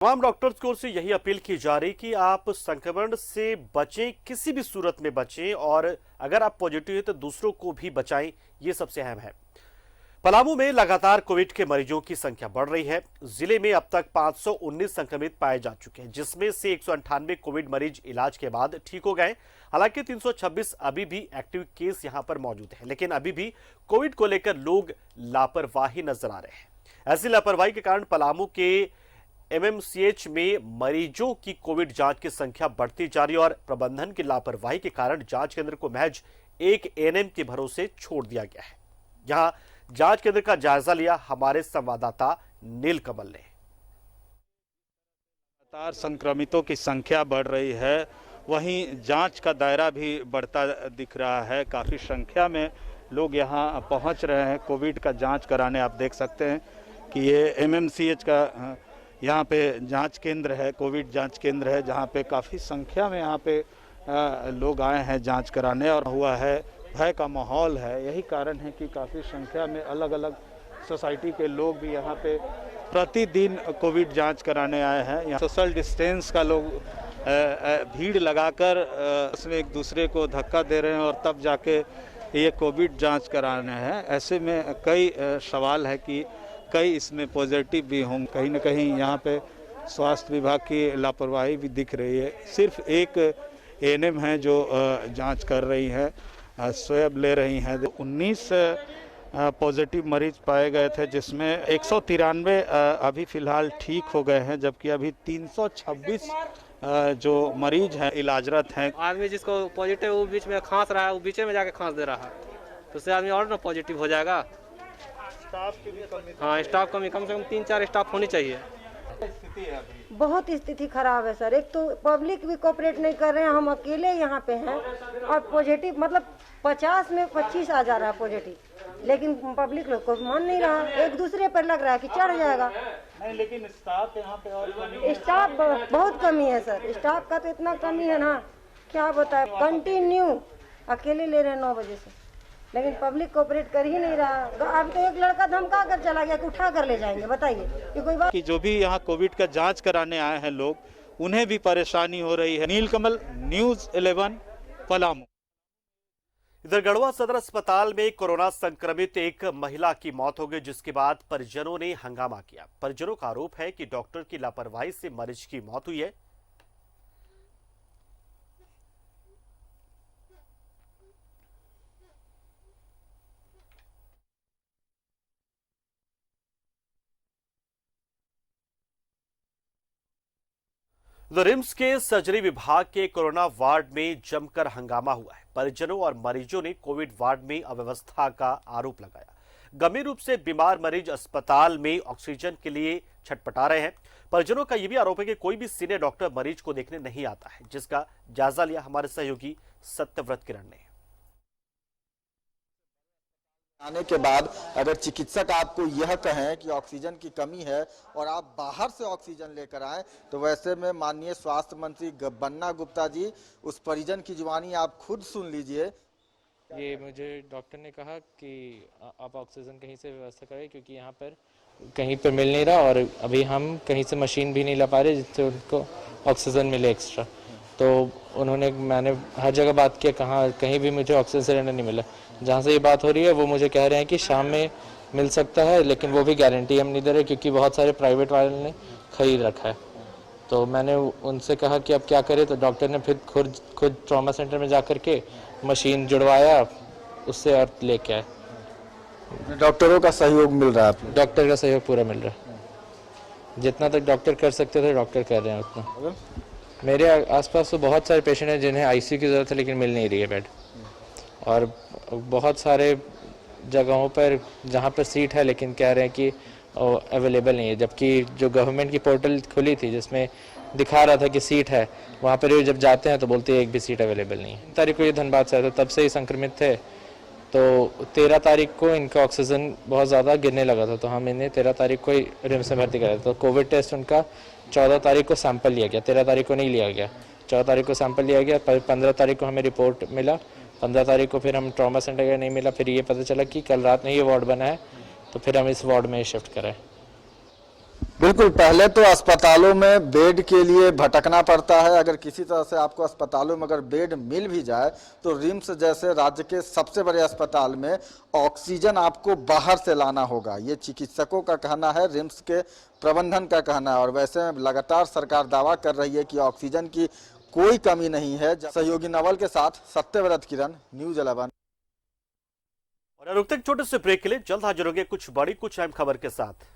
तमाम डॉक्टर्स की ओर से यही अपील की जा रही कि आप संक्रमण से बचें, किसी भी सूरत में बचें, और अगर आप पॉजिटिव हैं तो दूसरों को भी बचाएं, ये सबसे अहम है। पलामू में लगातार कोविड के मरीजों की संख्या बढ़ रही है। जिले में अब तक 519 संक्रमित पाए जा चुके हैं, जिसमें से 198 कोविड मरीज इलाज के बाद ठीक हो गए। हालांकि 326 अभी भी एक्टिव केस यहां पर मौजूद है, लेकिन अभी भी कोविड को लेकर लोग लापरवाही नजर आ रहे हैं। ऐसी लापरवाही के कारण पलामू के एमएमसीएच में मरीजों की कोविड जांच की संख्या बढ़ती जा रही है और प्रबंधन की लापरवाही के कारण जांच केंद्र को महज एक एएनएम के भरोसे छोड़ दिया गया है। यहां जांच केंद्र का जायजा लिया हमारे संवाददाता नीलकमल ने। लगातार संक्रमितों की संख्या बढ़ रही है, वहीं जांच का दायरा भी बढ़ता दिख रहा है। काफ़ी संख्या में लोग यहां पहुंच रहे हैं कोविड का जांच कराने। आप देख सकते हैं कि ये एमएमसीएच का यहाँ पे जांच केंद्र है, कोविड जांच केंद्र है, जहाँ पे काफ़ी संख्या में यहाँ पे लोग आए हैं जांच कराने और हुआ है भय का माहौल है। यही कारण है कि काफ़ी संख्या में अलग अलग सोसाइटी के लोग भी यहाँ पे प्रतिदिन कोविड जांच कराने आए हैं। यहाँ सोशल डिस्टेंस का लोग भीड़ लगाकर उसमें एक दूसरे को धक्का दे रहे हैं और तब जाके ये कोविड जांच कराने हैं। ऐसे में कई सवाल है कि कई इसमें पॉजिटिव भी हों। कहीं न कहीं यहाँ पे स्वास्थ्य विभाग की लापरवाही भी दिख रही है। सिर्फ एक एएनएम है जो जांच कर रही है, स्वैब ले रही हैं। 19 पॉजिटिव मरीज पाए गए थे, जिसमें 193 अभी फिलहाल ठीक हो गए हैं, जबकि अभी 326 जो मरीज हैं इलाजरत हैं। आदमी जिसको पॉजिटिव वो बीच में खांस रहा है, वो बीच में जाके खांस दे रहा है, तो उससे आदमी और ना पॉजिटिव हो जाएगा। स्टाफ की भी कमी, हाँ स्टाफ कमी, कम से कम 3-4 स्टाफ होनी चाहिए। स्थिति है अभी बहुत स्थिति खराब है सर। एक तो पब्लिक भी कोऑपरेट नहीं कर रहे हैं, हम अकेले यहाँ पे हैं और पॉजिटिव मतलब 50 में 25 आ जा रहा है पॉजिटिव, लेकिन पब्लिक लोग को मान नहीं रहा। एक दूसरे पर लग रहा है कि चढ़ जाएगा। नहीं, लेकिन स्टाफ यहाँ पे और स्टाफ बहुत कमी है सर। स्टाफ का तो इतना कमी है ना, क्या बताए। कंटिन्यू अकेले ले रहे हैं 9 बजे से, लेकिन पब्लिक कोऑपरेट कर ही नहीं रहा। अब तो एक लड़का धमका कर चला गया कि उठा कर ले जाएंगे। बताइए ये कोई बात? कि जो भी यहाँ कोविड का जांच कराने आए हैं लोग, उन्हें भी परेशानी हो रही है। नीलकमल, न्यूज़ 11, पलामू। इधर गढ़वा सदर अस्पताल में कोरोना संक्रमित एक महिला की मौत हो गई, जिसके बाद परिजनों ने हंगामा किया। परिजनों का आरोप है कि डॉक्टर की लापरवाही से मरीज की मौत हुई है। रिम्स के सर्जरी विभाग के कोरोना वार्ड में जमकर हंगामा हुआ है। परिजनों और मरीजों ने कोविड वार्ड में अव्यवस्था का आरोप लगाया। गंभीर रूप से बीमार मरीज अस्पताल में ऑक्सीजन के लिए छटपटा रहे हैं। परिजनों का यह भी आरोप है कि कोई भी सीनियर डॉक्टर मरीज को देखने नहीं आता है, जिसका जायजा लिया हमारे सहयोगी सत्यव्रत किरण ने। आने के बाद अगर चिकित्सक आपको यह कहें कि ऑक्सीजन की कमी है और आप बाहर से ऑक्सीजन लेकर आएं, तो वैसे में माननीय स्वास्थ्य मंत्री बन्ना गुप्ता जी, उस परिजन की जुबानी आप खुद सुन लीजिए। ये मुझे डॉक्टर ने कहा कि आप ऑक्सीजन कहीं से व्यवस्था करें, क्योंकि यहाँ पर कहीं पर मिल नहीं रहा और अभी हम कहीं से मशीन भी नहीं ला पा रहे जिससे उनको ऑक्सीजन मिले एक्स्ट्रा। तो मैंने हर जगह बात किया, कहीं भी मुझे ऑक्सीजन सिलेंडर नहीं मिला। जहाँ से ये बात हो रही है वो मुझे कह रहे हैं कि शाम में मिल सकता है, लेकिन वो भी गारंटी हम नहीं दे रहे, क्योंकि बहुत सारे प्राइवेट वालों ने खरीद रखा है। तो मैंने उनसे कहा कि अब क्या करें, तो डॉक्टर ने फिर खुद ट्रॉमा सेंटर में जा कर के मशीन जुड़वाया उससे और लेके आए। डॉक्टरों का सहयोग मिल रहा है? डॉक्टर का सहयोग पूरा मिल रहा है। जितना तक डॉक्टर कर सकते थे डॉक्टर कर रहे हैं उतना। मेरे आसपास तो बहुत सारे पेशेंट हैं जिन्हें आईसीयू की ज़रूरत है, लेकिन मिल नहीं रही है बेड। और बहुत सारे जगहों पर जहाँ पर सीट है, लेकिन कह रहे हैं कि अवेलेबल नहीं है, जबकि जो गवर्नमेंट की पोर्टल खुली थी जिसमें दिखा रहा था कि सीट है, वहाँ पर जब जाते हैं तो बोलते हैं एक भी सीट अवेलेबल नहीं है। तारीख को ये धनबाद से आए थे, तब से ही संक्रमित थे। तो 13 तारीख को इनका ऑक्सीजन बहुत ज़्यादा गिरने लगा था, तो हम इन्हें 13 तारीख को ही रिम्स में भर्ती कराया। तो कोविड टेस्ट उनका 14 तारीख को सैंपल लिया गया, 13 तारीख को नहीं लिया गया। 14 तारीख को सैंपल लिया गया, 15 तारीख को हमें रिपोर्ट मिला। 15 तारीख को फिर हम ट्रॉमा सेंटर गए, नहीं मिला। फिर ये पता चला कि कल रात में ये वार्ड बना है, तो फिर हम इस वार्ड में शिफ्ट कराए। बिल्कुल, पहले तो अस्पतालों में बेड के लिए भटकना पड़ता है। अगर किसी तरह से आपको अस्पतालों में अगर बेड मिल भी जाए तो रिम्स जैसे राज्य के सबसे बड़े अस्पताल में ऑक्सीजन आपको बाहर से लाना होगा, ये चिकित्सकों का कहना है, रिम्स के प्रबंधन का कहना है। और वैसे में लगातार सरकार दावा कर रही है कि ऑक्सीजन की कोई कमी नहीं है। सहयोगी नवल के साथ सत्यव्रत किरण, न्यूज 11। और रुकते छोटे से ब्रेक के लिए, जल्द हाजिर होंगे कुछ बड़ी कुछ अहम खबर के साथ।